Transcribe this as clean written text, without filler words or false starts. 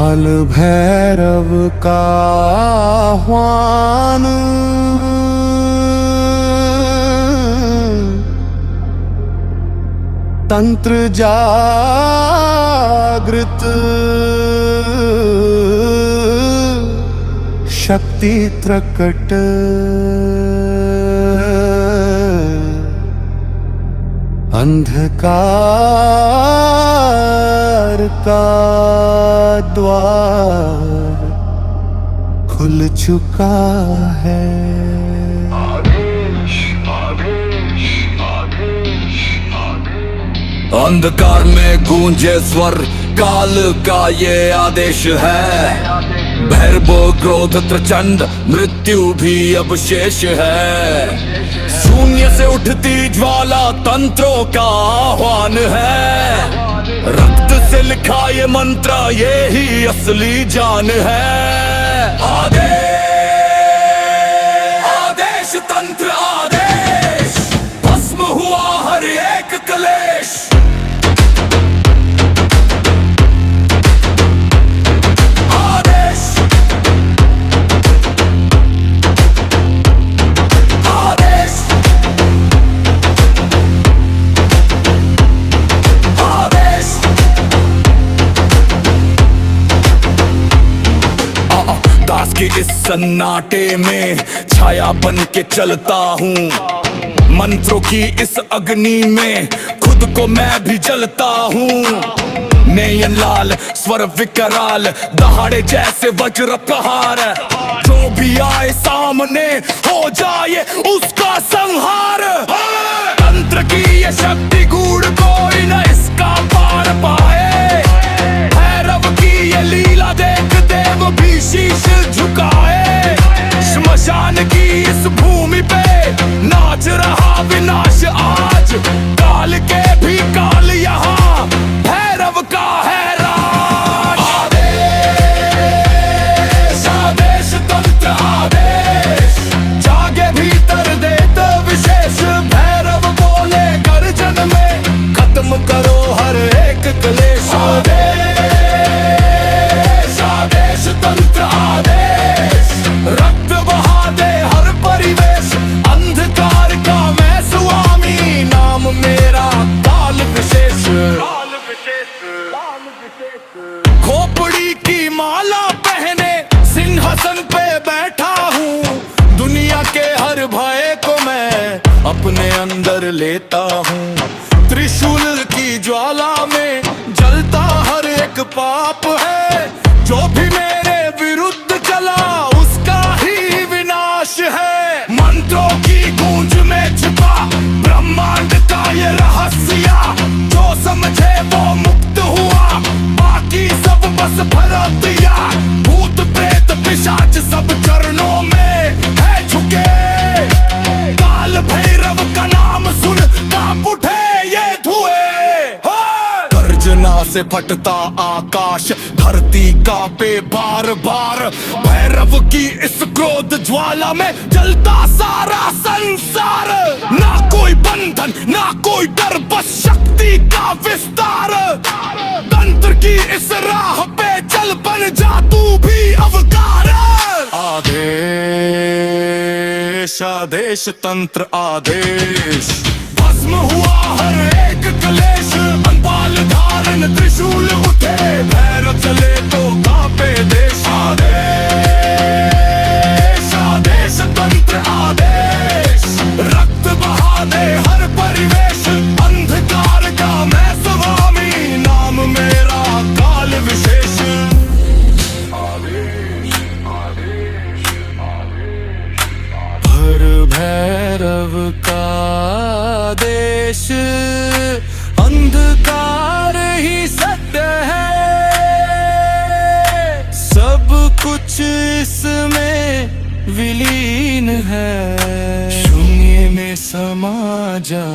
काल भैरव का आह्वान, तंत्र जागृत, शक्ति प्रकट, अंधकार का द्वार खुल चुका है। आदेश, आदेश, आदेश, आदेश। अंधकार में गूंजे स्वर, काल का ये आदेश है। भैरवो क्रोध प्रचंड, मृत्यु भी अब शेष है। शून्य से उठती ज्वाला तंत्रों का आह्वान है। रक्त से लिखा ये मंत्र, ये ही असली जान है। आदेश, आदेश तंत्र आदेश, भस्म हुआ हर एक क्लेश। दास के इस सन्नाटे में छाया बन के चलता हूँ। मंत्रों की इस अग्नि में खुद को मैं भी जलता हूँ। नयन लाल स्वर विकराल, दहाड़े जैसे वज्र प्रहार। जो भी आए सामने हो जाए उसका संहार। तंत्र की ये शक्ति गूढ़, कोई न इसका पार पाए। भैरव की ये लीला देख देव भी शीश झुकाए। श्मशान की इस भूमि पे नाच रहा विनाश आज। काल के भी काल यहाँ, भैरव का है राज। आदेश, आदेश तंत्र आदेश, जागे भीतर देत विशेष। भैरव बोले गर्जन में, खत्म करो हर एक क्लेश। आदेश, आदेश तंत्र आदेश, रक्त बहा दे हर परिवेश। अंधकार का मैं स्वामी, नाम मेरा काल विशेष। खोपड़ी की माला पहने सिंहासन पे बैठा हूँ। दुनिया के हर भय को मैं अपने अंदर लेता हूँ। त्रिशूल की ज्वाला में जलता हर एक पाप है। जो भी मेरे विरुद्ध चला उसका ही विनाश है। मंत्रों की गूंज में छिपा ब्रह्मांड का ये रहस्य। जो समझे वो मुक्त हुआ, बाकी सब बस भरा दिया। भूत प्रेत पिशाच सब चरणों में है झुके। काल भैरव का नाम सुन कांप उठे ये धुएं। गर्जना से फटता आकाश, धरती कांपे बार बार। भैरव की इस क्रोध ज्वाला में जलता सारा संसार। ना कोई बंधन ना कोई डर, बस शक्ति का विस्तार। तंत्र की इस राह पे चल, बन जा तू भी अवतार। आदेश, आदेश तंत्र आदेश, भस्म हुआ हर एक क्लेश। अनपाल धारण त्रिशूल उठे, भैरव चले तो कांपे देश। आदेश, आदेश तंत्र आदेश, रक्त बहा दे हर परिवेश। अंधकार का मैं स्वामी, नाम मेरा काल विशेष। आदेश, आदेश, आदेश, हर भैरव का आदेश, अंधकार ही सत्य है। सब कुछ इसमें विलीन है। शून्य में समा जा